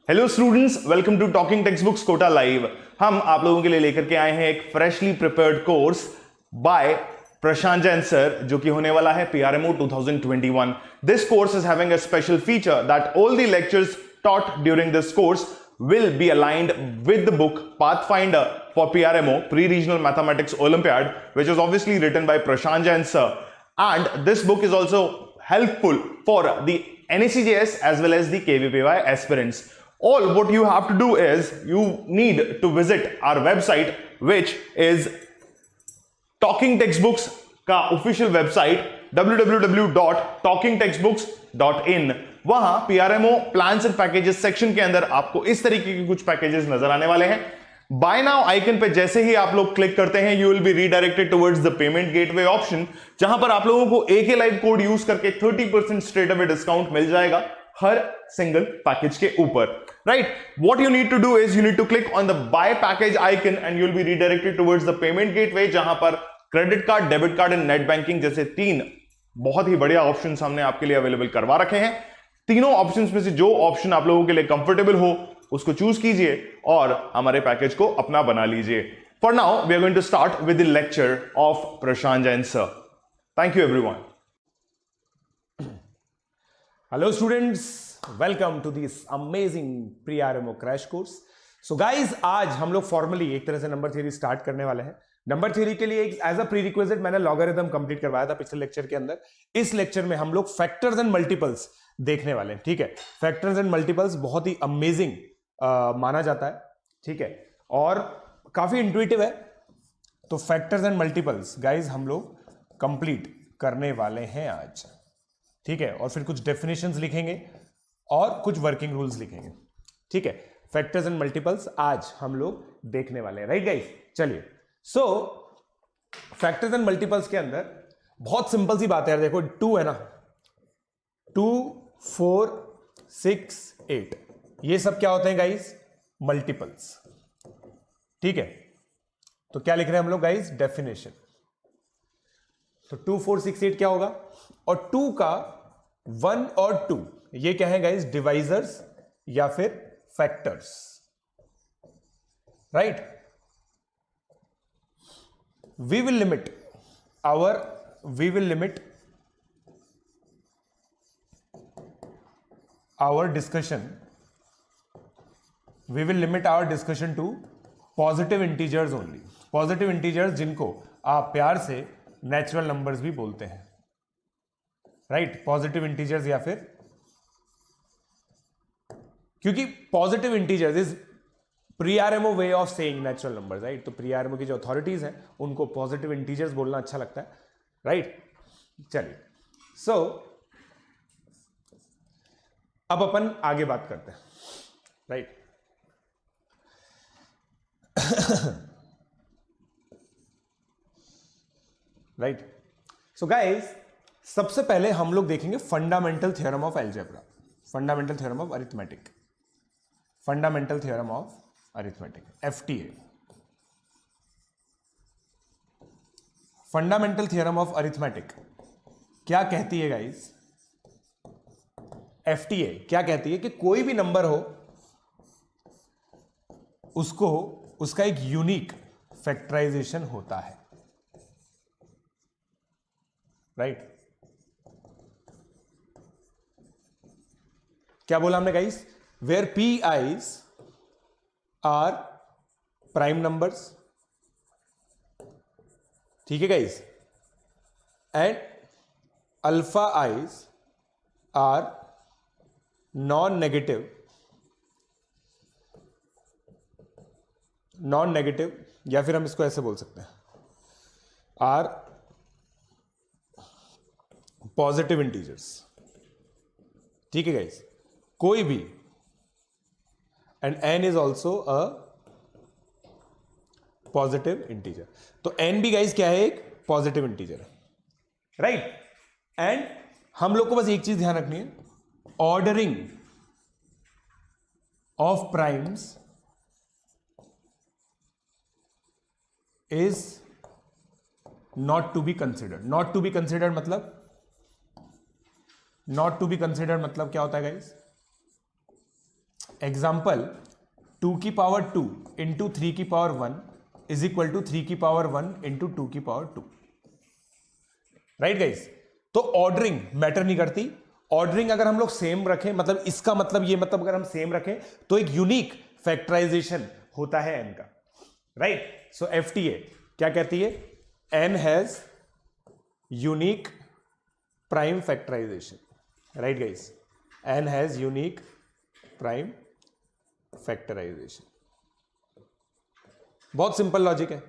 Hello students, welcome to talking text books Kota live. हम आप लोगों के लिए लेकर के आए हैं एक फ्रेशली प्रिपेयर्ड कोर्स बाय प्रशांत जैन सर, जो कि होने वाला है पीआरएमओ 2021। This course is having a special feature that all the lectures taught during this course will be aligned with the book Pathfinder for PRMO Pre-Regional Mathematics Olympiad, which is obviously written by Prashant Jain sir. And this book is also helpful for the NACJS as well as the KVPY aspirants. All what you have to do is you need to visit our website, which is Talking Textbooks का official website www.talkingtextbooks.in। वहां पीआरएमओ plans and packages section के अंदर आपको इस तरीके के कुछ packages नजर आने वाले हैं। बाय नाउ आइकन पे जैसे ही आप लोग क्लिक करते हैं, you will be redirected towards the payment gateway option, जहां पर आप लोगों को AK लाइव कोड यूज करके 30% स्ट्रेट अवे डिस्काउंट मिल जाएगा हर सिंगल पैकेज के ऊपर। Right, what you need to do is you need to click on the buy package icon and you will be redirected towards the payment gateway, जहां पर credit card, debit card and net banking जैसे 3 बहुत ही बढ़िया options हमने आपके लिए available करवा रखे हैं। तीनों ऑप्शंस में से जो ऑप्शन आप लोगों के लिए कंफर्टेबल हो उसको चूज कीजिए और हमारे पैकेज को अपना बना लीजिए। For now we are going to start with the lecture of Prashant Jain sir. Thank you everyone. Hello students, welcome to this amazing pre RMO crash course. So guys, आज हम लोग फॉर्मली एक तरह से नंबर थ्योरी स्टार्ट करने वाले हैं। नंबर थ्योरी के लिए एज अ प्री रिक्विजिट मैंने लॉगरिथम कंप्लीट करवाया था पिछले लेक्चर के अंदर। इस लेक्चर में हम लोग फैक्टर्स एंड मल्टीपल्स देखने वाले हैं। ठीक है, फैक्टर्स एंड मल्टीपल्स बहुत ही अमेजिंग माना जाता है। ठीक है, और काफी इंट्यूटिव है। तो फैक्टर्स एंड मल्टीपल्स गाइज हम लोग कंप्लीट करने वाले हैं आज। ठीक है, और फिर कुछ डेफिनेशंस लिखेंगे और कुछ वर्किंग रूल्स लिखेंगे। ठीक है, फैक्टर्स एंड मल्टीपल्स आज हम लोग देखने वाले हैं। राइट गाइज, चलिए। सो फैक्टर्स एंड मल्टीपल्स के अंदर बहुत सिंपल सी बात है यार। देखो 2 है ना, 2, 4, 6, 8, ये सब क्या होते हैं गाइज? मल्टीपल्स। ठीक है, तो क्या लिख रहे हैं हम लोग गाइज? डेफिनेशन। तो 2, 4, 6, 8 क्या होगा? और 2 का 1 और 2 ये क्या है गाइज? डिवाइजर्स या फिर factors. Right, we will limit our discussion to positive integers only। Positive integers जिनको आप प्यार से नेचुरल नंबर्स भी बोलते हैं। राइट, पॉजिटिव इंटीजर्स या फिर, क्योंकि positive integers is pre-RMO way of saying natural numbers. Right, तो प्री-आरएमओ की जो अथॉरिटीज हैं उनको पॉजिटिव इंटीजर्स बोलना अच्छा लगता है। राइट, चलिए। सो अब अपन आगे बात करते हैं। Right, right. सो गाइस, सबसे पहले हम लोग देखेंगे fundamental theorem of algebra, fundamental theorem of arithmetic, fundamental theorem of arithmetic, FTA। Fundamental theorem of arithmetic क्या कहती है गाइस? FTA क्या कहती है कि कोई भी नंबर हो उसको उसका एक यूनिक फैक्टराइजेशन होता है। राइट, क्या बोला हमने guys? Where PIs are prime numbers. ठीक है guys, and alpha I's are non negative या फिर हम इसको ऐसे बोल सकते हैं, आर पॉजिटिव इंटीजर्स। ठीक है गाइस, कोई भी, and n is also a positive integer. तो n भी गाइस क्या है? एक पॉजिटिव इंटीजर है। राइट, एंड हम लोग को बस एक चीज ध्यान रखनी है, ordering of primes is not to be considered. Not to be considered मतलब क्या होता है गाइस? एग्जाम्पल 2 की पावर 2 इंटू 3 की पावर 1 इज इक्वल टू 3 की पावर 1 इंटू 2 की पावर 2। राइट गाइस, तो ऑर्डरिंग मैटर नहीं करती। ऑर्डरिंग अगर हम लोग सेम रखें, मतलब इसका मतलब ये, मतलब अगर हम सेम रखें तो एक यूनिक फैक्टराइजेशन होता है n का। राइट, सो FTA क्या कहती है? n has unique prime factorization. Right guys, n has unique prime factorization. बहुत सिंपल लॉजिक है,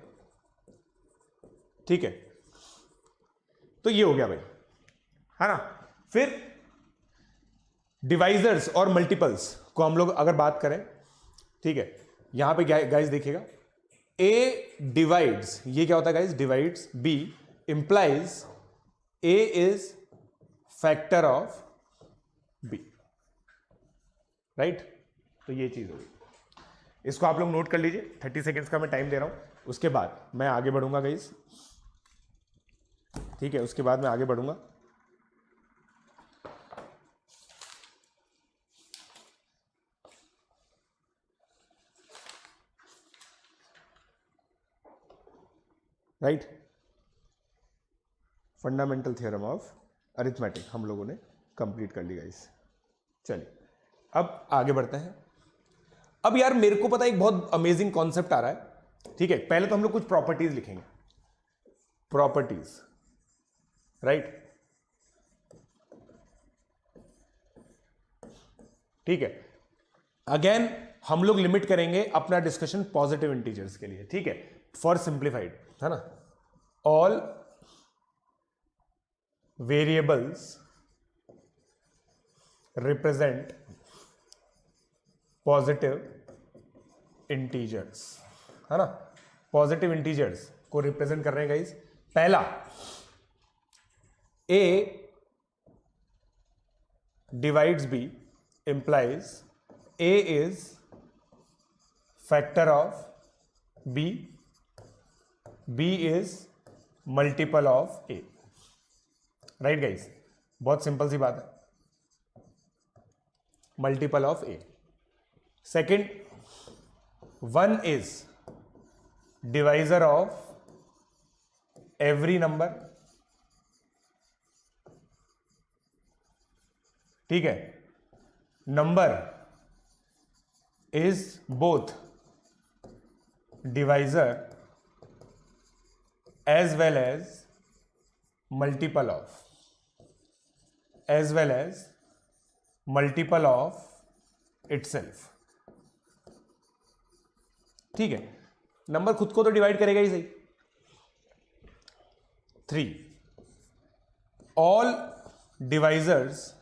ठीक है। तो ये हो गया भाई, है ना। फिर डिवाइजर्स और मल्टीपल्स को हम लोग अगर बात करें, ठीक है, यहां पे गाइस देखिएगा, A डिवाइड्स, ये क्या होता है guys? Divides B implies A is factor of B। Right, तो ये चीज होगी, इसको आप लोग नोट कर लीजिए। 30 सेकेंड्स का मैं टाइम दे रहा हूं, उसके बाद मैं आगे बढ़ूंगा गाइस, ठीक है, उसके बाद मैं आगे बढ़ूंगा। Right, fundamental theorem of arithmetic हम लोगों ने कंप्लीट कर ली गाइस। चलिए अब आगे बढ़ते हैं। अब यार मेरे को पता है एक बहुत अमेजिंग कॉन्सेप्ट आ रहा है, ठीक है। पहले तो हम लोग कुछ प्रॉपर्टीज लिखेंगे, प्रॉपर्टीज। राइट, ठीक है। अगेन हम लोग लिमिट करेंगे अपना डिस्कशन पॉजिटिव इंटीजर्स के लिए, ठीक है, फॉर सिंप्लीफाइड, है ना। All variables represent positive integers, है ना। पॉजिटिव इंटीजर्स को रिप्रेजेंट कर रहे हैं गाइस। पहला, A divides B implies A is factor of B, B is multiple of A। Right guys, बहुत सिंपल सी बात है, multiple of A। Second, 1 is divisor of every number, ठीक है। Number is both divisor as well as multiple of, as well as multiple of itself, ठीक है। Number खुद को तो डिवाइड करेगा ही सही। 3, all divisors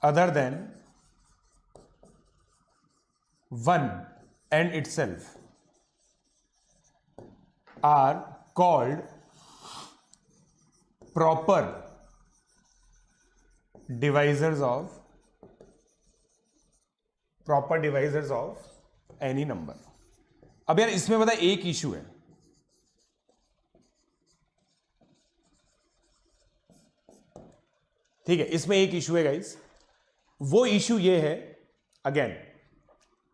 other than 1 and itself are called proper divisors of any number। अब यार इसमें बता, एक इशू है, ठीक है, इसमें एक इशू है गाइस। वो इशू ये है, अगेन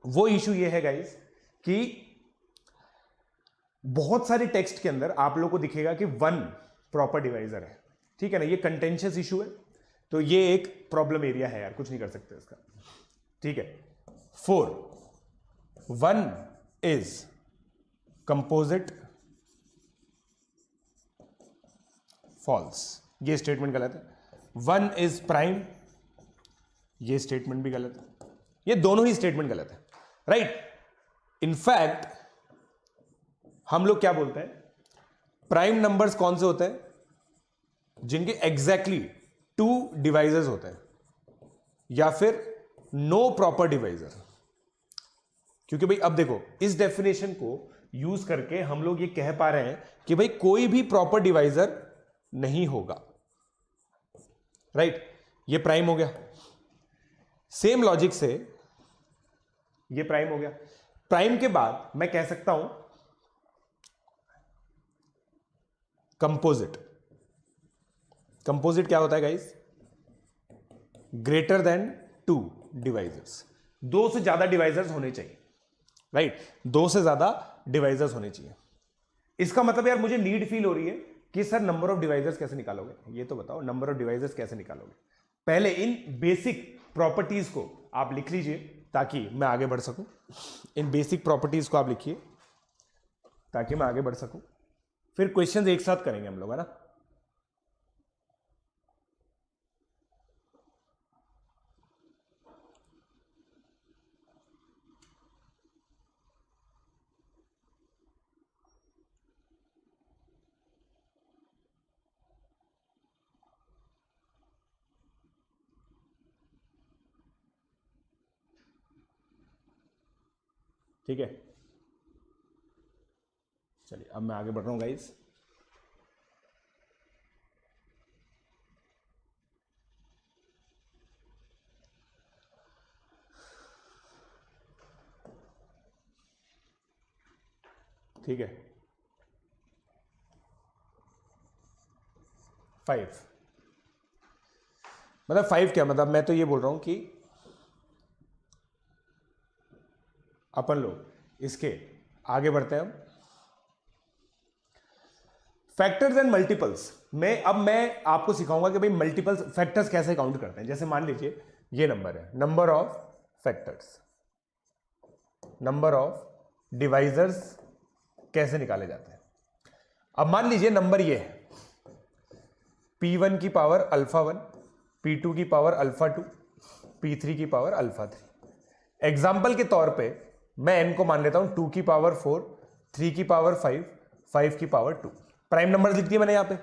वो इशू ये है गाइस कि बहुत सारे टेक्स्ट के अंदर आप लोगों को दिखेगा कि 1 प्रॉपर डिवाइजर है, ठीक है ना। ये कंटेंशियस इशू है, तो ये एक प्रॉब्लम एरिया है यार, कुछ नहीं कर सकते इसका, ठीक है। 4, 1 इज कंपोजिट फॉल्स, ये स्टेटमेंट गलत है। 1 इज प्राइम, ये स्टेटमेंट भी गलत है। ये दोनों ही स्टेटमेंट गलत है, राइट। इनफैक्ट हम लोग क्या बोलते हैं, प्राइम नंबर्स कौन से होते हैं? जिनके एग्जैक्टली 2 डिवाइजर्स होते हैं, या फिर नो प्रॉपर डिवाइजर। क्योंकि भाई अब देखो, इस डेफिनेशन को यूज करके हम लोग ये कह पा रहे हैं कि भाई कोई भी प्रॉपर डिवाइजर नहीं होगा, राइट। ये प्राइम हो गया। सेम लॉजिक से ये प्राइम हो गया। प्राइम के बाद मैं कह सकता हूं कंपोजिट। कंपोजिट क्या होता है गाइस? ग्रेटर देन 2 डिवाइजर्स, 2 से ज्यादा डिवाइजर्स होने चाहिए, राइट, 2 से ज्यादा डिवाइजर्स होने चाहिए। इसका मतलब यार मुझे नीड फील हो रही है कि सर नंबर ऑफ डिवाइजर्स कैसे निकालोगे, ये तो बताओ नंबर ऑफ डिवाइजर्स कैसे निकालोगे। पहले इन बेसिक प्रॉपर्टीज को आप लिख लीजिए ताकि मैं आगे बढ़ सकूं। इन बेसिक प्रॉपर्टीज को आप लिखिए ताकि मैं आगे बढ़ सकूं, फिर क्वेश्चंस एक साथ करेंगे हम लोग, है ना। ठीक है, चलिए अब मैं आगे बढ़ रहा हूं गाइस। ठीक है, 5 मतलब 5 क्या मतलब, मैं तो ये बोल रहा हूं कि अपन लोग इसके आगे बढ़ते हैं हम। फैक्टर्स एंड मल्टीपल्स में अब मैं आपको सिखाऊंगा कि भाई मल्टीपल्स फैक्टर्स कैसे काउंट करते हैं। जैसे मान लीजिए ये नंबर है, number of factors, number of divisors कैसे निकाले जाते हैं। अब मान लीजिए नंबर ये है P1 की पावर अल्फा 1, P2 की पावर अल्फा 2, P3 की पावर अल्फा 3। एग्जाम्पल के तौर पे मैं n को मान लेता हूं 2 की पावर 4, 3 की पावर 5, 5 की पावर 2। प्राइम नंबर लिख दिया मैंने यहां पे।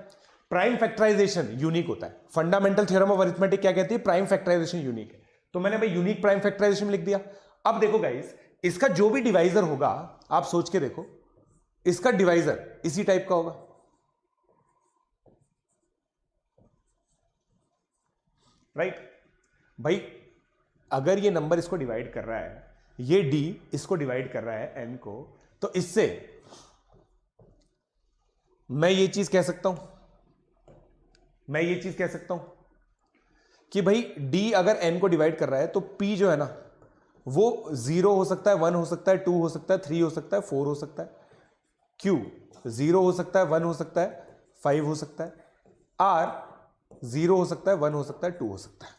प्राइम फैक्टराइजेशन यूनिक होता है। फंडामेंटल थ्योरम ऑफ अरिथमेटिक क्या कहती है, प्राइम फैक्टराइजेशन यूनिक है। तो मैंने भाई यूनिक प्राइम फैक्टराइजेशन लिख दिया। अब देखो गाइस, इसका जो भी डिवाइजर होगा, आप सोच के देखो, इसका डिवाइजर इसी टाइप का होगा, राइट भाई। अगर ये नंबर इसको डिवाइड कर रहा है, ये d इसको डिवाइड कर रहा है n को, तो इससे मैं ये चीज कह सकता हूं, कि भाई d अगर n को डिवाइड कर रहा है तो p जो है ना वो 0 हो सकता है, 1 हो सकता है, 2 हो सकता है, 3 हो सकता है, 4 हो सकता है, q 0 हो सकता है, 1 हो सकता है, 5 हो सकता है, r 0 हो सकता है, 1 हो सकता है, 2 हो सकता है।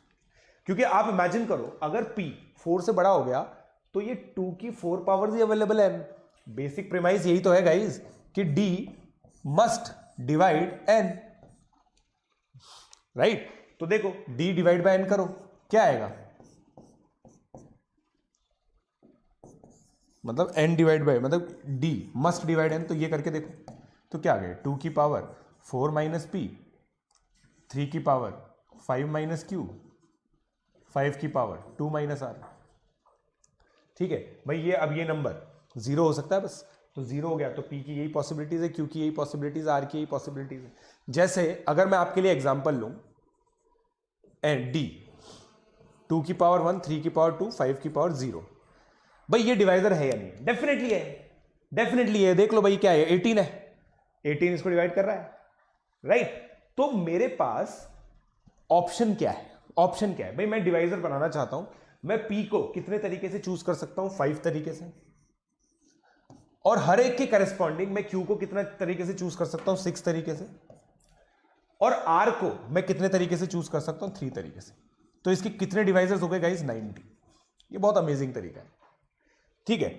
क्योंकि आप इमेजिन करो अगर p 4 से बड़ा हो गया तो ये 2 की 4 पावर्स ही अवेलेबल है। बेसिक प्रीमाइस यही तो है गाइस कि d must divide n, right. तो देखो d डिवाइड बाय n करो, क्या आएगा, मतलब n डिवाइड बाय मतलब d मस्ट डिवाइड n। तो ये करके देखो तो क्या आ गया, 2 की पावर 4 माइनस p, 3 की पावर 5 माइनस q, 5 की पावर 2 माइनस r। ठीक है भाई, ये अब ये नंबर 0 हो सकता है बस, तो 0 हो गया तो p की यही पॉसिबिलिटीज है, q की यही पॉसिबिलिटीज, r की यही पॉसिबिलिटीज है। जैसे अगर मैं आपके लिए एग्जांपल लूं, एंड d 2 की पावर 1, 3 की पावर 2, 5 की पावर 0, भाई ये डिवाइजर है या नहीं है? डेफिनेटली है, डेफिनेटली है। देख लो भाई क्या है, 18 है, 18 इसको डिवाइड कर रहा है, राइट। तो मेरे पास ऑप्शन क्या है, ऑप्शन क्या है भाई, मैं डिवाइजर बनाना चाहता हूं, मैं p को कितने तरीके से चूज कर सकता हूं, 5 तरीके से, और हर एक के करस्पॉन्डिंग मैं q को कितने तरीके से चूज कर सकता हूं, 6 तरीके से, और r को मैं कितने तरीके से चूज कर सकता हूं, 3 तरीके से। तो इसके कितने डिवाइजर्स हो गए गाइस, 90। ये बहुत अमेजिंग तरीका है, ठीक है।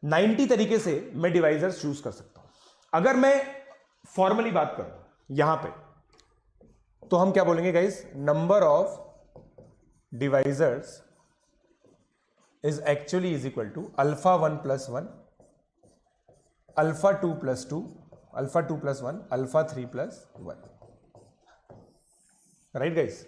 90 तरीके से मैं डिवाइजर्स चूज कर सकता हूं। अगर मैं फॉर्मली बात करूं यहां पे, तो हम क्या बोलेंगे guys, number of divisors is actually is equal to alpha 1 plus 1, alpha 2 plus 2, alpha 2 plus 1, alpha 3 plus 1, right guys.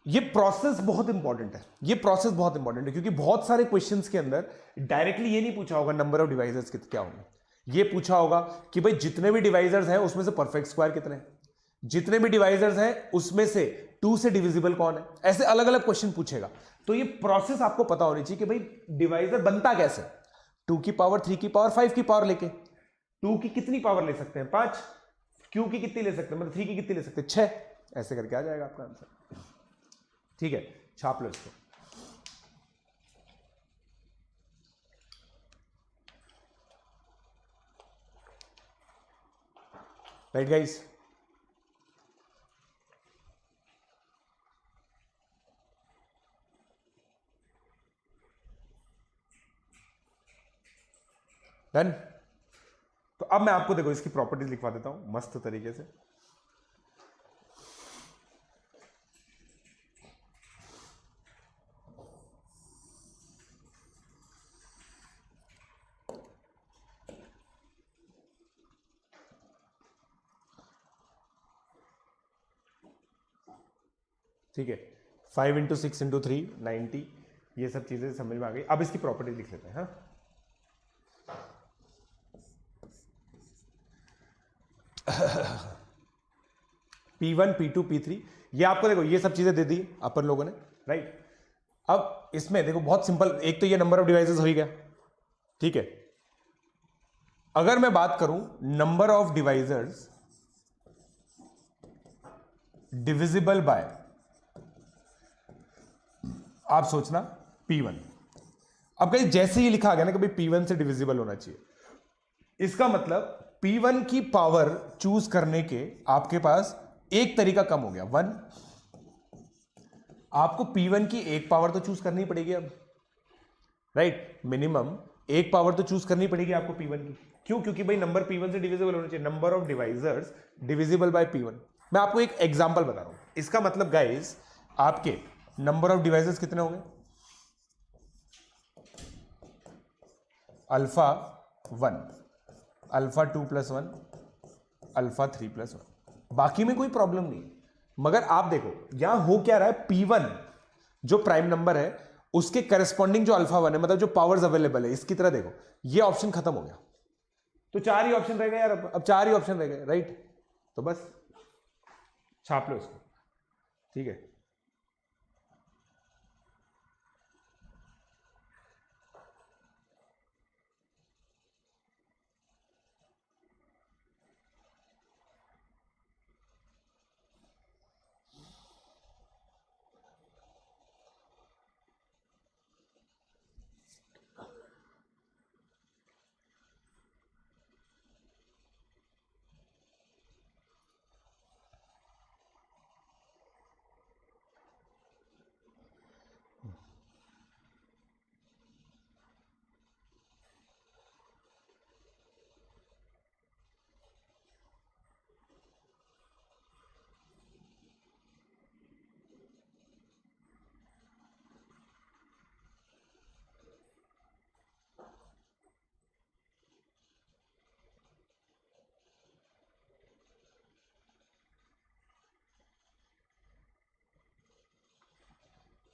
ये प्रोसेस बहुत इंपॉर्टेंट है, ये प्रोसेस बहुत इंपॉर्टेंट है, क्योंकि बहुत सारे क्वेश्चंस के अंदर डायरेक्टली ये नहीं पूछा होगा नंबर ऑफ डिवाइजर्स क्या होंगे, ये पूछा होगा कि भाई जितने भी डिवाइजर्स हैं उसमें से परफेक्ट स्क्वायर कितने हैं, जितने भी डिवाइजर्स हैं उसमें से 2 से डिविजिबल कौन है, ऐसे अलग अलग क्वेश्चन पूछेगा। तो ये प्रोसेस आपको पता होनी चाहिए कि भाई डिवाइजर बनता कैसे, 2 की पावर 3 की पावर 5 की पावर लेके, 2 की कितनी पावर ले सकते हैं, 5, q की कितनी ले सकते हैं, मतलब 3 की कितनी ले सकते हैं, 6, ऐसे करके आ जाएगा आपका आंसर। ठीक है, छाप लो इसको। Right guys, done. तो अब मैं आपको देखो इसकी प्रॉपर्टीज लिखवा देता हूं मस्त तरीके से। ठीक है, 5 × 6 × 3 90, ये सब चीजें समझ में आ गई। अब इसकी प्रॉपर्टीज लिख लेते हैं। हाँ, P1 P2 P3, ये आपको देखो ये सब चीजें दे दी अपन लोगों ने, राइट। अब इसमें देखो बहुत सिंपल, एक तो ये नंबर ऑफ डिवाइसेस हो ही गया, ठीक है। अगर मैं बात करूं number of divisors divisible by, आप सोचना P1। अब कहीं जैसे ही लिखा गया ना कभी P1 से डिविजिबल होना चाहिए, इसका मतलब P1 की पावर चूज करने के आपके पास एक तरीका कम हो गया, 1। आपको P1 की एक पावर तो चूज करनी पड़ेगी अब, राइट। मिनिमम एक पावर तो चूज करनी पड़ेगी आपको P1 की। क्यों? क्योंकि भाई नंबर P1 से डिविजिबल होना चाहिए, number of divisors divisible by P1। मैं आपको एक एग्जांपल बता रहा हूं। इसका मतलब गाइस आपके नंबर ऑफ डिवाइसेस कितने होंगे? अल्फा 1, अल्फा 2 + 1, अल्फा 3 + 1, बाकी में कोई प्रॉब्लम नहीं। मगर आप देखो यहां हो क्या रहा है, P1 जो प्राइम नंबर है उसके करस्पॉन्डिंग जो अल्फा 1 है, मतलब जो पावर्स अवेलेबल है, इसकी तरह देखो ये ऑप्शन खत्म हो गया, तो 4 ही ऑप्शन रह गए यार। अब 4 ही ऑप्शन रह गए, राइट। तो बस छाप लो इसको, ठीक है।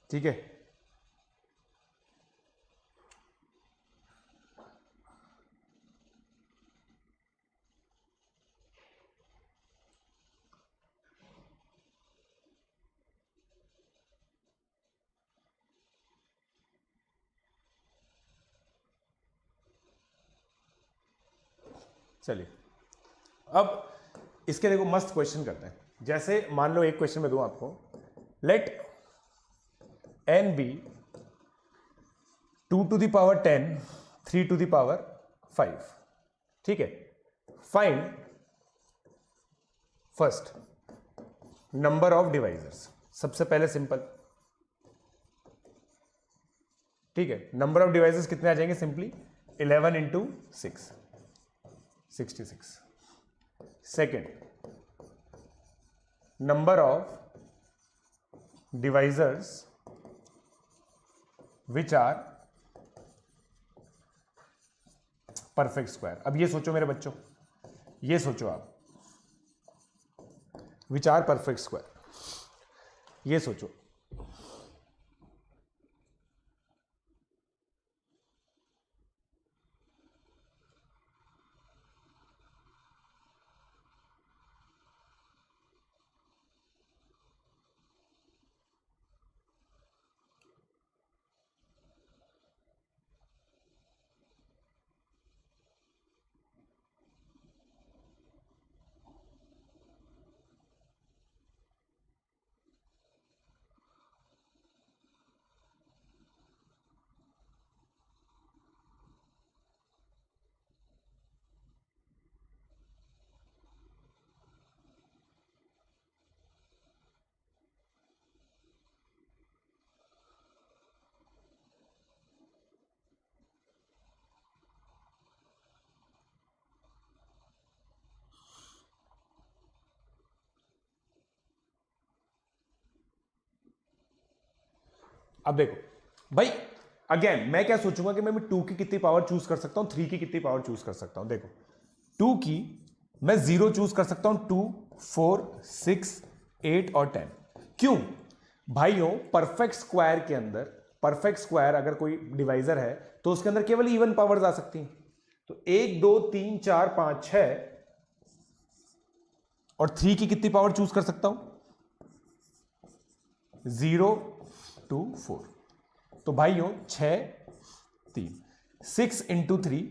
ठीक है, चलिए अब इसके देखो मस्त क्वेश्चन करते हैं। जैसे मान लो एक क्वेश्चन में दूं आपको, लेट n बी 2 × 10 3 × 5, ठीक है। Find first number of divisors. सबसे पहले सिंपल, ठीक है। नंबर ऑफ डिवाइसेस कितने आ जाएंगे? Simply 11 × 6 66। Second number of divisors which are perfect square. अब ये सोचो मेरे बच्चों, ये सोचो आप, विच आर परफेक्ट स्क्वायर, ये सोचो। अब देखो भाई, अगेन मैं क्या सोचूंगा कि मैं 2 की कितनी पावर चूज कर सकता हूं, 3 की कितनी पावर चूज कर सकता हूं। देखो 2 की मैं 0 चूज कर सकता हूं, 2, 4, 6, 8 और 10। क्यों भाइयों? परफेक्ट स्क्वायर के अंदर, परफेक्ट स्क्वायर अगर कोई डिवाइजर है तो उसके अंदर केवल इवन पावर्स आ सकती हैं। तो 1, 2, 3, 4, 5, 6 और 3 की कितनी पावर चूज कर सकता हूं? 0, 2, 4। तो भाइयों 6, 3, 6 इंटू 3,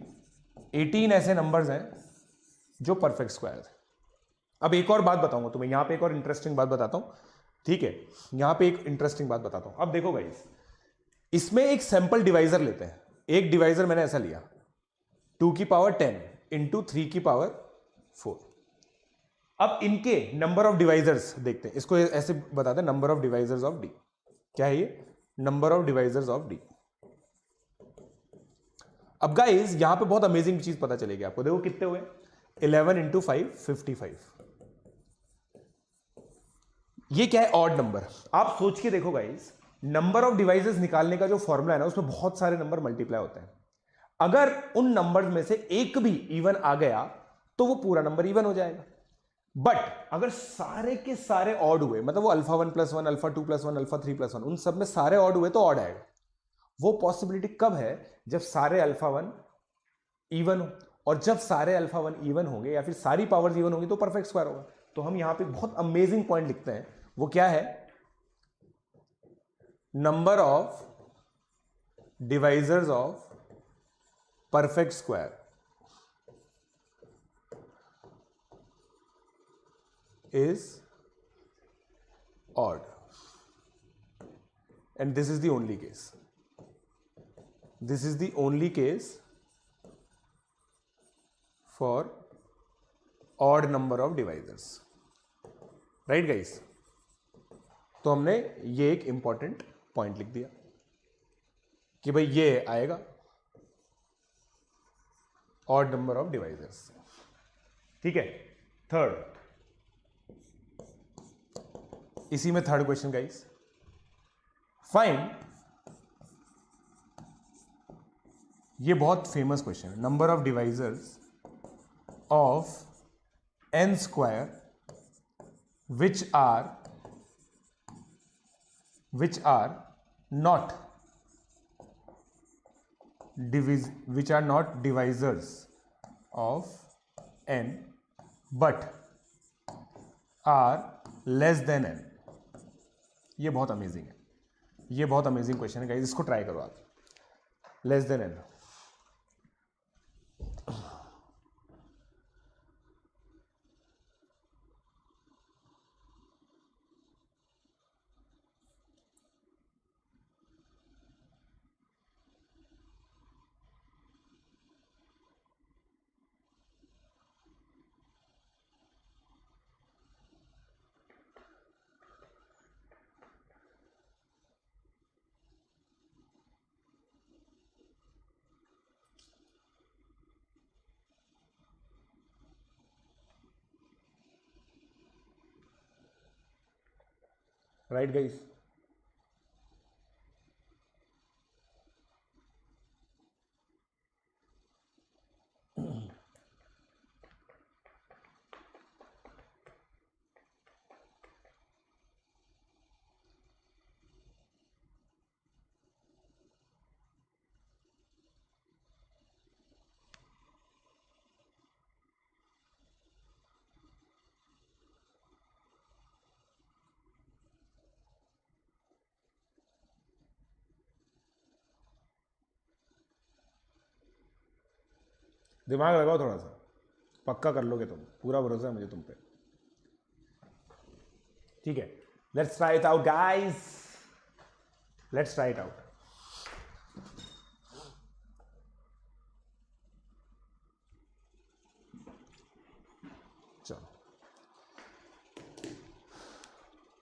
18 ऐसे नंबर्स हैं जो परफेक्ट स्क्वायर है। अब एक और बात बताऊंगा तुम्हें, यहां पे एक और इंटरेस्टिंग बात बताता हूं, ठीक है? यहां पे एक इंटरेस्टिंग बात बताता हूं। अब देखो गाइस, इसमें एक सैंपल डिवाइजर लेते हैं। एक डिवाइजर मैंने ऐसा लिया, 2 की पावर 10 इंटू 3 की पावर 4। अब इनके नंबर ऑफ डिवाइजर्स देखते हैं। इसको ऐसे बताते हैं, number of divisors of D. क्या है ये? Number of divisors of D. अब गाइस यहां पे बहुत अमेजिंग चीज पता चलेगी आपको। देखो कितने हुए, 11 इंटू 5, 55। ये क्या है? Odd number. आप सोच के देखो गाइस, नंबर ऑफ डिवाइसेस निकालने का जो फॉर्मूला है ना, उसमें बहुत सारे नंबर मल्टीप्लाई होते हैं। अगर उन नंबर्स में से एक भी इवन आ गया तो वो पूरा नंबर इवन हो जाएगा। बट अगर सारे के सारे ऑड हुए, मतलब वो अल्फा 1 + 1, अल्फा 2 + 1, अल्फा 3 + 1, उन सब में सारे ऑड हुए तो ऑड आएगा। वो पॉसिबिलिटी कब है? जब सारे अल्फा 1 इवन हो, और जब सारे अल्फा 1 इवन होंगे या फिर सारी पावर्स इवन होंगी तो परफेक्ट स्क्वायर होगा। तो हम यहां पे बहुत अमेजिंग पॉइंट लिखते हैं, वो क्या है? Number of divisors of perfect square is odd, and this is the only case. This is the only case for odd number of divisors, right guys? तो हमने ये एक इंपॉर्टेंट पॉइंट लिख दिया कि भाई ये आएगा odd number of divisors, ठीक है? थर्ड, इसी में थर्ड क्वेश्चन गाइस, फाइंड, ये बहुत फेमस क्वेश्चन है, number of divisors of n square which are not divisors of n but are less than n। ये बहुत अमेजिंग है, ये बहुत अमेजिंग क्वेश्चन है गाइस, इसको ट्राई करो आप। Less than n, right guys? दिमाग लगाओ थोड़ा सा, पक्का कर लोगे तुम, पूरा भरोसा है मुझे तुम पे, ठीक है? Let's try it out guys, let's try it out. चलो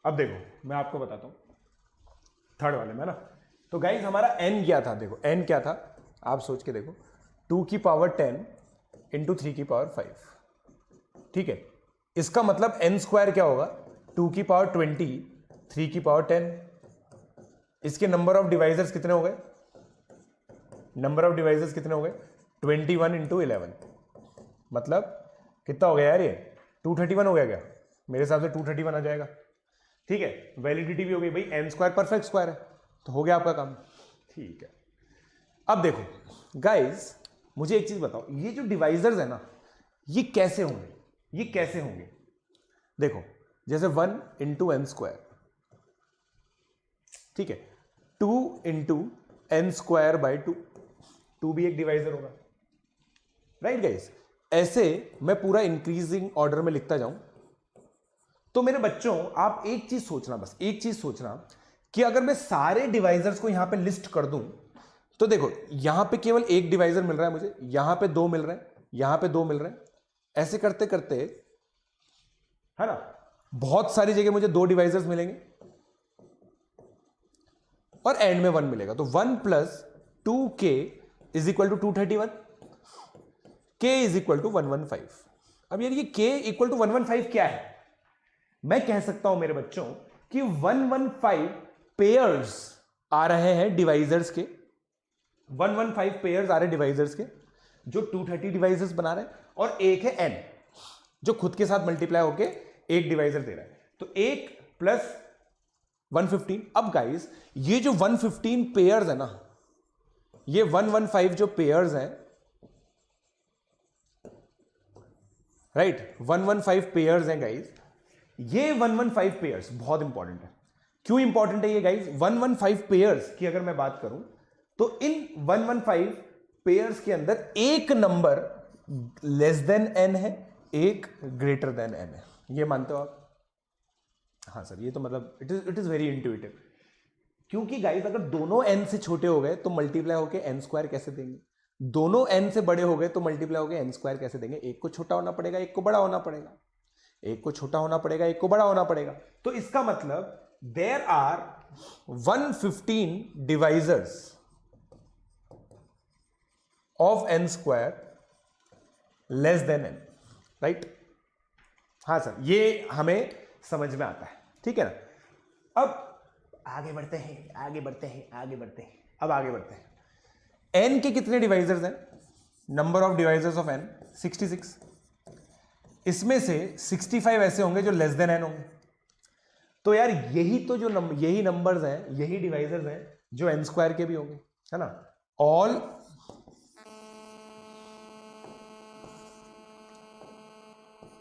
अब देखो मैं आपको बताता हूं थर्ड वाले में ना। तो गाइस हमारा n क्या था? देखो n क्या था, आप सोच के देखो, 2 की पावर 10 इंटू 3 की पावर 5, ठीक है? इसका मतलब n स्क्वायर क्या होगा? 2 की पावर 20, 3 की पावर 10, इसके नंबर ऑफ डिवाइजर्स कितने हो गए? नंबर ऑफ डिवाइजर्स कितने हो गए? 21 इंटू 11, मतलब कितना हो गया यार ये? 231 हो गया क्या? मेरे हिसाब से 231 आ जाएगा। ठीक है, वैलिडिटी भी हो गई भाई, n स्क्वायर परफेक्ट स्क्वायर है, तो हो गया आपका काम। ठीक है, अब देखो गाइस, मुझे एक चीज बताओ, ये जो डिवाइजर्स है ना, ये कैसे होंगे? ये कैसे होंगे? देखो, जैसे 1 इंटू एन स्क्वायर, ठीक है, 2 इंटू एन स्क्वायर बाई 2, 2 भी एक डिवाइजर होगा, राइट गाइस? ऐसे मैं पूरा इंक्रीजिंग ऑर्डर में लिखता जाऊं, तो मेरे बच्चों आप एक चीज सोचना, बस एक चीज सोचना कि अगर मैं सारे डिवाइजर्स को यहां पे लिस्ट कर दूं, तो देखो यहां पे केवल एक डिवाइजर मिल रहा है मुझे, यहां पे 2 मिल रहे हैं, यहां पे 2 मिल रहे हैं, ऐसे करते करते, है ना, बहुत सारी जगह मुझे 2 डिवाइजर्स मिलेंगे और एंड में 1 मिलेगा। तो 1 plus 2k is equal to 231, k is equal to 115। अब यार ये k इक्वल टू 115 क्या है? मैं कह सकता हूं मेरे बच्चों कि 115 पेयर्स आ रहे हैं डिवाइजर्स के, 115 पेयर्स आ रहे हैं डिवाइजर्स के, जो 230 डिवाइजर्स बना रहे हैं, और एक है n जो खुद के साथ मल्टीप्लाई होके एक डिवाइजर दे रहा है। तो 1 प्लस 115। अब गाइस ये जो 115 पेयर्स है ना, ये 115 जो पेयर्स हैं, राइट, 115 पेयर्स हैं गाइस, ये 115 पेयर्स बहुत इंपॉर्टेंट है। क्यों इंपॉर्टेंट है ये गाइस? 115 पेयर्स की अगर मैं बात करूं, तो इन 115 पेयर्स के अंदर एक नंबर लेस देन n है, एक ग्रेटर देन n है। ये मानते हो आप? हाँ सर, ये तो मतलब इट इज वेरी इंट्यूटिव, क्योंकि गाइस अगर दोनों n से छोटे हो गए तो मल्टीप्लाई होके n स्क्वायर कैसे देंगे? दोनों n से बड़े हो गए तो मल्टीप्लाई होके n स्क्वायर कैसे देंगे? एक को छोटा होना पड़ेगा, एक को बड़ा होना पड़ेगा, एक को छोटा होना पड़ेगा, एक को बड़ा होना पड़ेगा। तो इसका मतलब there are 115 divisors of n square less than n, right? हाँ सर, ये हमें समझ में आता है, ठीक है ना? अब आगे बढ़ते हैं, आगे बढ़ते हैं, आगे बढ़ते हैं, अब आगे बढ़ते हैं। n के कितने डिवाइजर्स हैं? Number of divisors of n 66। इसमें से 65 ऐसे होंगे जो लेस देन n होंगे। तो यार यही तो जो यही नंबर्स हैं, यही डिवाइजर्स हैं जो n स्क्वायर के भी होंगे, है ना?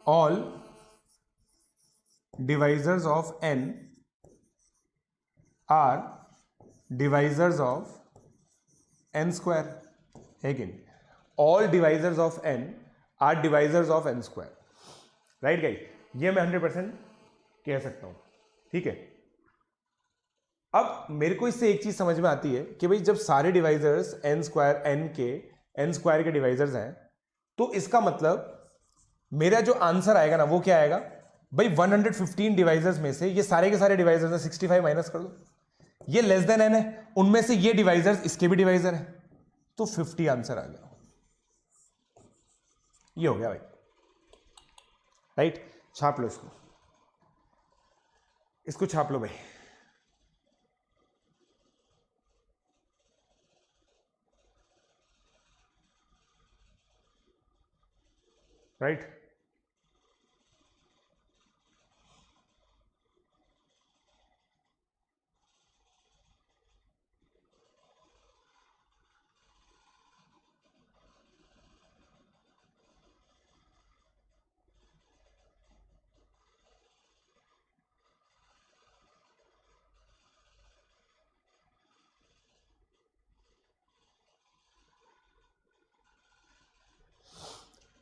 All divisors of n are divisors of n square, है कि नहीं? All divisors of n are divisors of n square, right guys? ये मैं 100% कह सकता हूं, ठीक है? अब मेरे को इससे एक चीज समझ में आती है कि भाई जब सारे डिवाइजर्स n स्क्वायर के डिवाइजर्स हैं, तो इसका मतलब मेरा जो आंसर आएगा ना, वो क्या आएगा भाई? 115 डिवाइजर्स में से ये सारे के सारे डिवाइजर्स हैं, 65 माइनस कर दो, ये लेस देन n है, उनमें से ये डिवाइजर्स इसके भी डिवाइजर है, तो 50 आंसर आ गया। ये हो गया भाई, राइट? छाप लो इसको, इसको छाप लो भाई। राइट?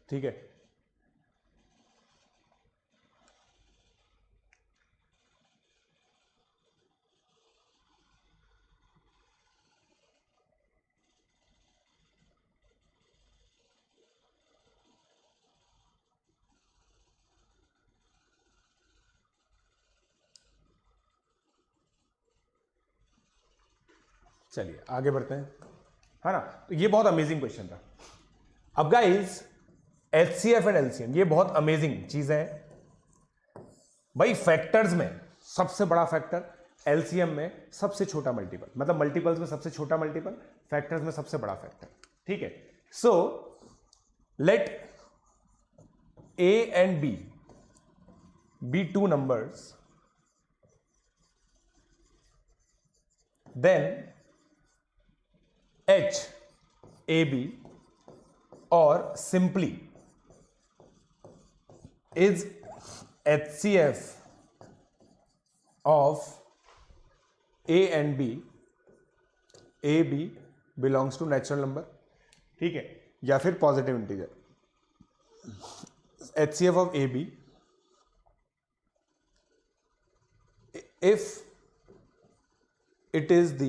ठीक है, चलिए आगे बढ़ते हैं, है ना? तो ये बहुत अमेजिंग क्वेश्चन था। अब गाइस HCF एंड LCM ये बहुत अमेजिंग चीजें हैं भाई। फैक्टर्स में सबसे बड़ा फैक्टर एलसीएम में सबसे छोटा मल्टीपल, मतलब मल्टीपल्स में सबसे छोटा मल्टीपल, फैक्टर्स में सबसे बड़ा फैक्टर। ठीक है, so let a and b be two numbers, then H AB or simply is HCF of A and B, AB belongs to natural number, ठीक है, या फिर positive integer. HCF of AB if it is the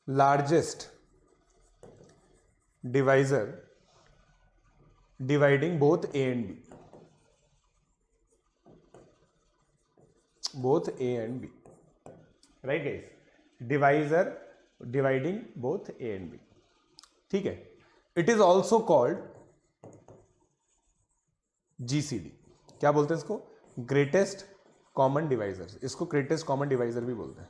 largest divisor dividing both A and B, both A and B, right guys, divisor dividing both A and B, ठीक है। it is also called GCD, क्या बोलते हैं इसको, greatest common divisor, इसको greatest common divisor भी बोलते हैं।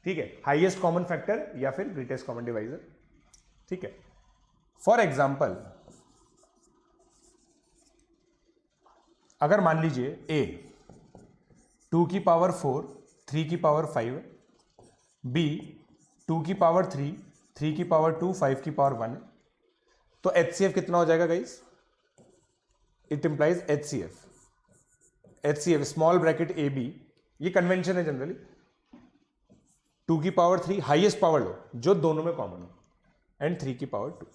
ठीक है, हाईएस्ट कॉमन फैक्टर या फिर ग्रेटेस्ट कॉमन डिवाइजर। ठीक है, फॉर एग्जाम्पल अगर मान लीजिए a 2 की पावर 4 3 की पावर 5, b 2 की पावर 3 3 की पावर 2 5 की पावर 1 है, तो HCF कितना हो जाएगा guys, it implies HCF small bracket a b, ये कन्वेंशन है जनरली, 2 की पावर 3 हाईएस्ट पावर लो जो दोनों में कॉमन हो, एंड 3 की पावर 2।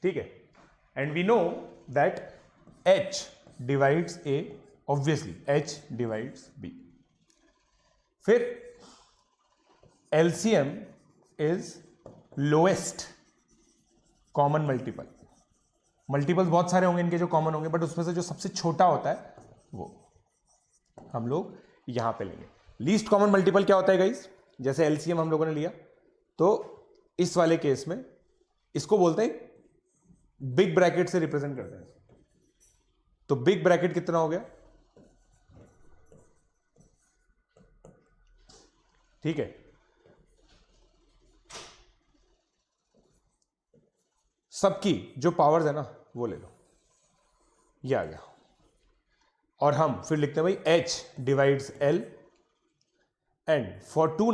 ठीक है, and we know that H divides A, obviously H divides B। फिर LCM is lowest common multiple, multiples बहुत सारे होंगे इनके जो कॉमन होंगे, बट उसमें से जो सबसे छोटा होता है वो हम लोग यहां पे लेंगे। लीस्ट कॉमन मल्टीपल क्या होता है गाइस, जैसे एलसीएम हम लोगों ने लिया, तो इस वाले केस में इसको बोलते हैं बिग ब्रैकेट से रिप्रेजेंट करते हैं, तो बिग ब्रैकेट कितना हो गया, ठीक है, सबकी जो पावर्स है ना वो ले लो, ये आ गया, और हम फिर लिखते हैं भाई H divides L, and for two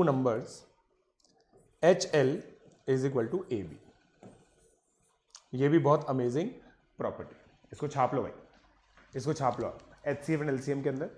numbers HL is equal to AB। ये भी बहुत अमेजिंग प्रॉपर्टी, इसको छाप लो भाई, इसको छाप लो HCF एंड LCM के अंदर।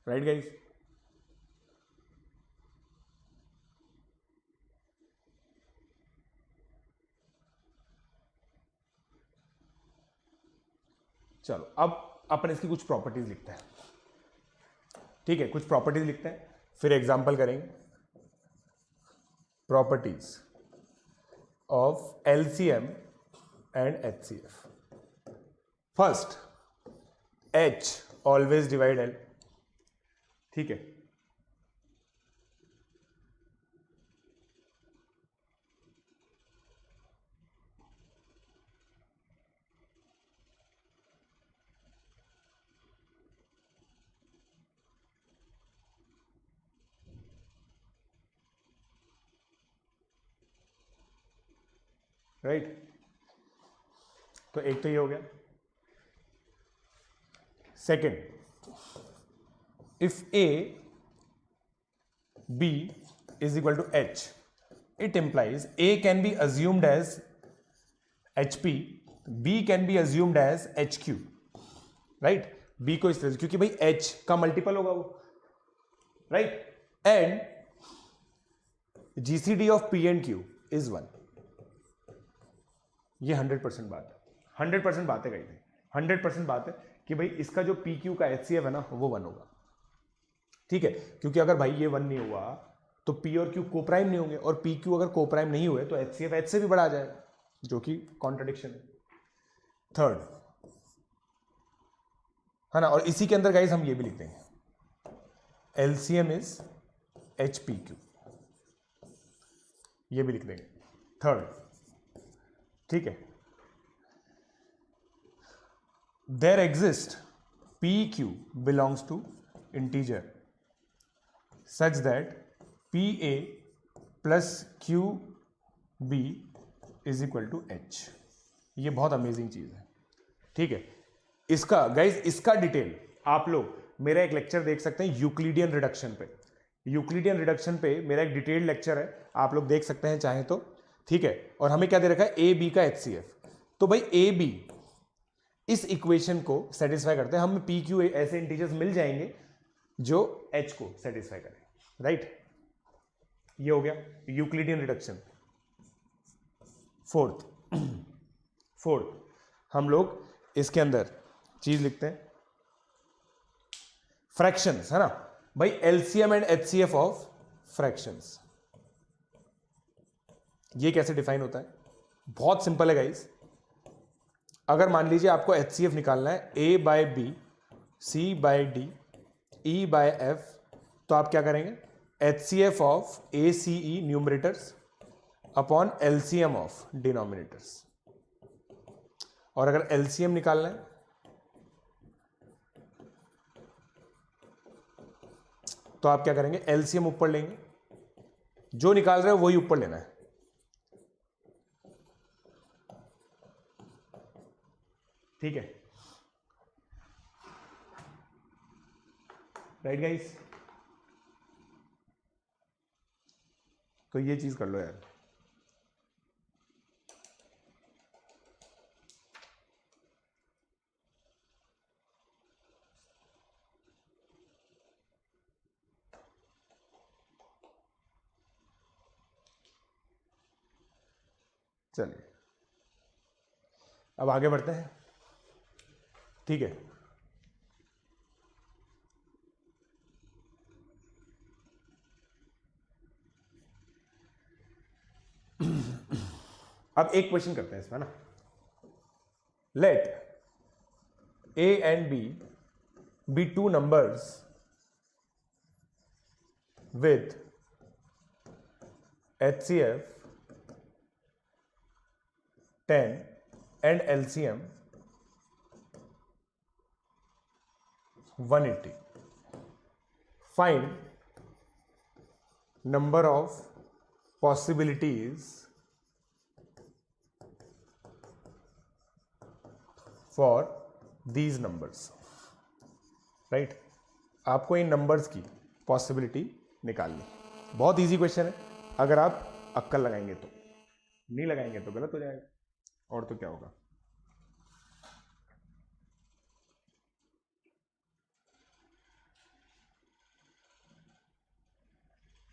राइट गाइस, चलो अब अपन इसकी कुछ प्रॉपर्टीज लिखते हैं। ठीक है, कुछ प्रॉपर्टीज लिखते हैं, फिर एग्जांपल करेंगे। Properties of LCM and HCF. First, H always divide L। ठीक है, राइट, तो एक तो ये हो गया। Second, if A B is equal to H, it implies A can be assumed as HP, B can be assumed as HQ, right? B को इस तरह से, क्योंकि भाई H का मल्टीपल होगा वो, right, and GCD of P and Q is 1। ये 100% बात है, 100% बात है गाइस, 100% बात है कि भाई इसका जो पी क्यू का एचसीएफ है ना वो 1 होगा, ठीक है, क्योंकि अगर भाई ये 1 नहीं हुआ तो पी और क्यू कोप्राइम नहीं होंगे, और पी क्यू अगर कोप्राइम नहीं हुए तो एचसीएफ एच से भी बड़ा आ जाएगा, जो कि कॉन्ट्रडिक्शन है। थर्ड है ना, और इसी के अंदर गाइस हम ये भी लिख देंगे LCM is H P Q, ये भी लिख देंगे थर्ड, ठीक है। There exist P Q belongs to integer such that P A plus Q B is equal to H. ये बहुत अमेजिंग चीज है, ठीक है। इसका गाइज, इसका डिटेल आप लोग मेरा एक लेक्चर देख सकते हैं यूक्लिडियन रिडक्शन पे। यूक्लिडियन रिडक्शन पे मेरा एक डिटेल्ड लेक्चर है, आप लोग देख सकते हैं चाहे तो, ठीक है। और हमें क्या दे रखा है, ए बी का एचसीएफ। तो भाई ए बी इस इक्वेशन को सेटिस्फाई करते हैं, हमें पी क्यू ऐसे इंटीजर्स मिल जाएंगे जो एच को सेटिस्फाई करें, राइट। ये हो गया यूक्लिडियन रिडक्शन। फोर्थ हम लोग इसके अंदर चीज लिखते हैं फ्रैक्शंस, है ना भाई, LCM and HCF of fractions. ये कैसे डिफाइन होता है, बहुत सिंपल है गाइस। अगर मान लीजिए आपको एचसीएफ निकालना है a by b, c by d, e by f, तो आप क्या करेंगे, HCF of a c e numerators upon LCM of denominators. और अगर एलसीएम निकालना है तो आप क्या करेंगे, एलसीएम ऊपर लेंगे, जो निकाल रहे हो वही ऊपर लेना है, ठीक है, राइट गाइस। तो ये चीज कर लो यार। चलिए अब आगे बढ़ते हैं, ठीक है। अब एक क्वेश्चन करते हैं इसमें ना, let a and b be two numbers with HCF 10 and LCM 180. Find number of possibilities for these numbers. Right, आपको इन नंबर्स की पॉसिबिलिटी निकालनी। बहुत इजी क्वेश्चन है, अगर आप अक्कल लगाएंगे तो, नहीं लगाएंगे तो गलत हो जाएगा, और तो क्या होगा।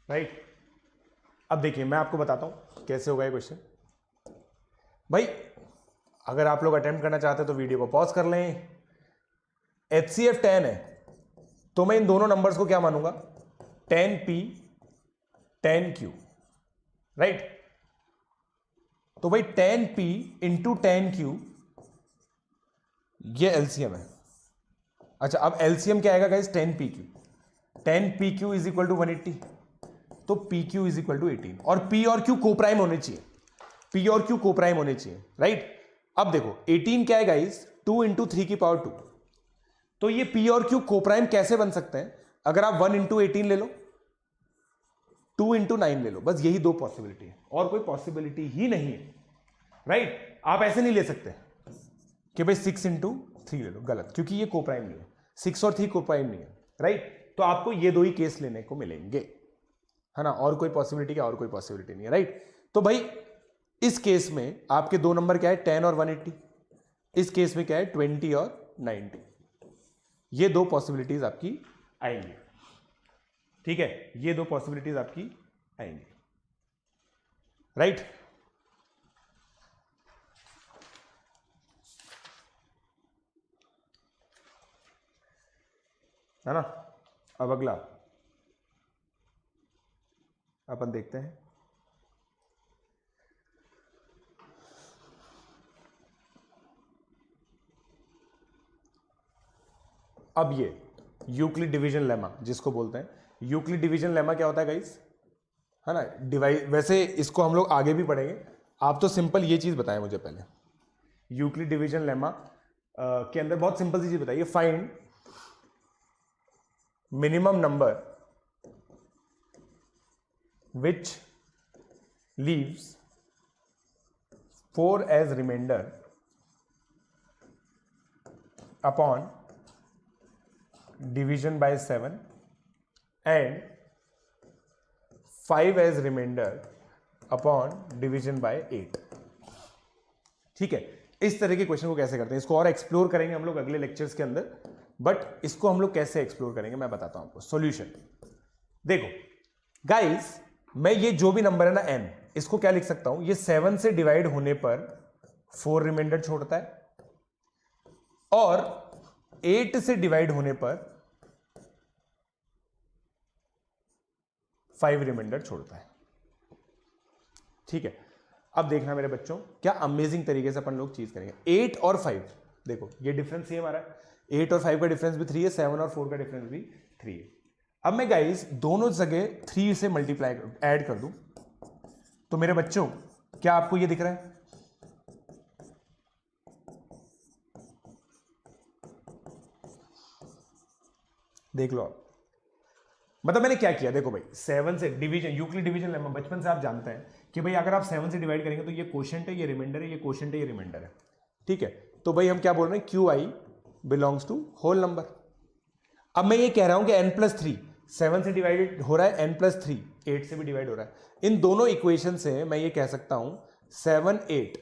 राइट, अब देखिए मैं आपको बताता हूं कैसे होगा ये क्वेश्चन। भाई अगर आप लोग अटेम्प्ट करना चाहते हैं तो वीडियो को पॉज कर लें। HCF 10 है तो मैं इन दोनों नंबर्स को क्या मानूंगा, 10P 10Q, राइट। तो भाई 10P इंटू 10Q ये एलसीएम है। अच्छा, अब एलसीएम क्या आएगा guys, 10PQ। 10PQ is equal to 180, तो PQ इज इक्वल टू 18, और P और Q कोप्राइम होने चाहिए, P और Q कोप्राइम होने चाहिए, राइट। अब देखो 18 क्या है गाइस, 2 इंटू 3 की पावर 2, तो ये P और Q कोप्राइम कैसे बन सकते हैं, अगर आप 1 इंटू 18 ले लो, 2 इंटू 9 ले लो, बस यही दो पॉसिबिलिटी है, और कोई पॉसिबिलिटी ही नहीं है, राइट। आप ऐसे नहीं ले सकते कि भाई 6 इंटू 3 ले लो, गलत, क्योंकि ये कोप्राइम नहीं है, 6 और 3 कोप्राइम नहीं है, राइट। तो आपको ये दो ही केस लेने को मिलेंगे, है ना, और कोई पॉसिबिलिटी क्या, और कोई पॉसिबिलिटी नहीं है, राइट। तो भाई इस केस में आपके दो नंबर क्या है, 10 और 180, इस केस में क्या है, 20 और 90, ये दो पॉसिबिलिटीज आपकी आएंगी, ठीक है, ये दो पॉसिबिलिटीज आपकी आएंगी, राइट। है ना। अब अगला अपन देखते हैं, अब ये यूक्लिड डिवीजन लेमा जिसको बोलते हैं। यूक्लिड डिवीजन लेमा क्या होता है गाइस, है ना, डिवाइड, वैसे इसको हम लोग आगे भी पढ़ेंगे, आप तो सिंपल ये चीज बताएं मुझे पहले। यूक्लिड डिवीजन लेमा के अंदर बहुत सिंपल सी चीज बताइए, find minimum number which leaves 4 as remainder upon division by 7 and 5 as remainder upon division by 8। ठीक है, इस तरह के क्वेश्चन को कैसे करते हैं, इसको और एक्सप्लोर करेंगे हम लोग अगले लेक्चर्स के अंदर, बट इसको हम लोग कैसे एक्सप्लोर करेंगे मैं बताता हूं आपको। सॉल्यूशन देखो गाइस, मैं ये जो भी नंबर है ना n, इसको क्या लिख सकता हूं, ये 7 से डिवाइड होने पर 4 रिमाइंडर छोड़ता है और 8 से डिवाइड होने पर 5 रिमाइंडर छोड़ता है। ठीक है, अब देखना मेरे बच्चों, क्या अमेजिंग तरीके से अपन लोग चीज करेंगे। 8 और 5 देखो, ये डिफरेंस ये हमारा 8 और 5 का डिफरेंस भी 3 है, 7 और 4 का डिफरेंस भी 3 है। अब मैं गाइस दोनों जगह 3 से मल्टीप्लाई ऐड कर दूं तो मेरे बच्चों क्या आपको ये दिख रहा है, देख लो आप। मतलब मैंने क्या किया, देखो भाई 7 से डिवीजन, यूक्लिड डिवीजन लेमा बचपन से आप जानते हैं कि भाई अगर आप 7 से डिवाइड करेंगे तो ये क्वोशिएंट है, ये रिमाइंडर है, ये क्वोशिएंट है, ये रिमाइंडर है। ठीक है, तो भाई हम क्या बोल रहे हैं, Q I belongs to whole number. अब मैं ये कह रहा हूं कि n+3 7 से डिवाइडेड हो रहा है, n+3 8 से भी डिवाइड हो रहा है। इन दोनों इक्वेशन से मैं ये कह सकता हूं 7 8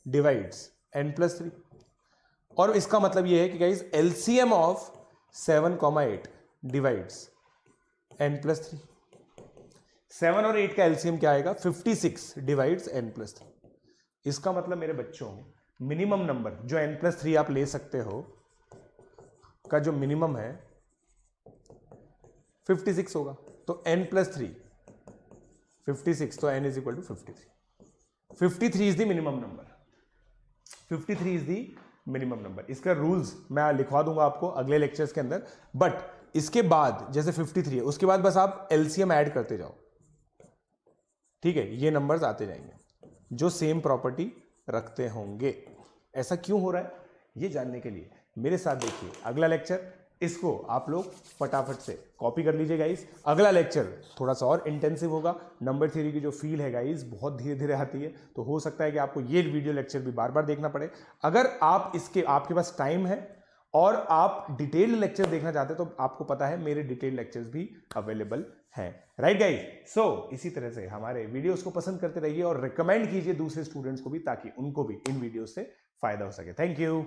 डिवाइड्स n+3, और इसका मतलब ये है कि guys LCM of 7, 8 divides n+3। 7 और 8 का एलसीएम क्या आएगा, 56 डिवाइड्स n+3। इसका मतलब मेरे बच्चों मिनिमम नंबर जो n+3 आप ले सकते हो का जो मिनिमम है 56 होगा, तो n+3 56, तो n is equal to 53। 53 is the minimum number, 53 is the minimum number. इसका रूल्स मैं लिखवा दूंगा आपको अगले लेक्चर्स के अंदर, बट इसके बाद जैसे 53 है उसके बाद बस आप एलसीएम ऐड करते जाओ। ठीक है, ये नंबर्स आते जाएंगे जो सेम प्रॉपर्टी रखते होंगे। ऐसा क्यों हो रहा है ये जानने के लिए मेरे साथ देखिए अगला लेक्चर, इसको आप लोग फटाफट से कॉपी कर लीजिए गाइस। अगला लेक्चर थोड़ा सा और इंटेंसिव होगा, नंबर थ्योरी की जो फील है गाइस बहुत धीरे धीरे आती है, तो हो सकता है कि आपको ये वीडियो लेक्चर भी बार बार देखना पड़े। अगर आप आपके पास टाइम है और आप डिटेल्ड लेक्चर देखना चाहते हैं तो आपको पता है मेरे डिटेल्ड लेक्चर्स भी अवेलेबल हैं, राइट गाइस। सो इसी तरह से हमारे वीडियोस को पसंद करते रहिए और रिकमेंड कीजिए दूसरे स्टूडेंट्स को भी, ताकि उनको भी इन वीडियो से फायदा हो सके। Thank you.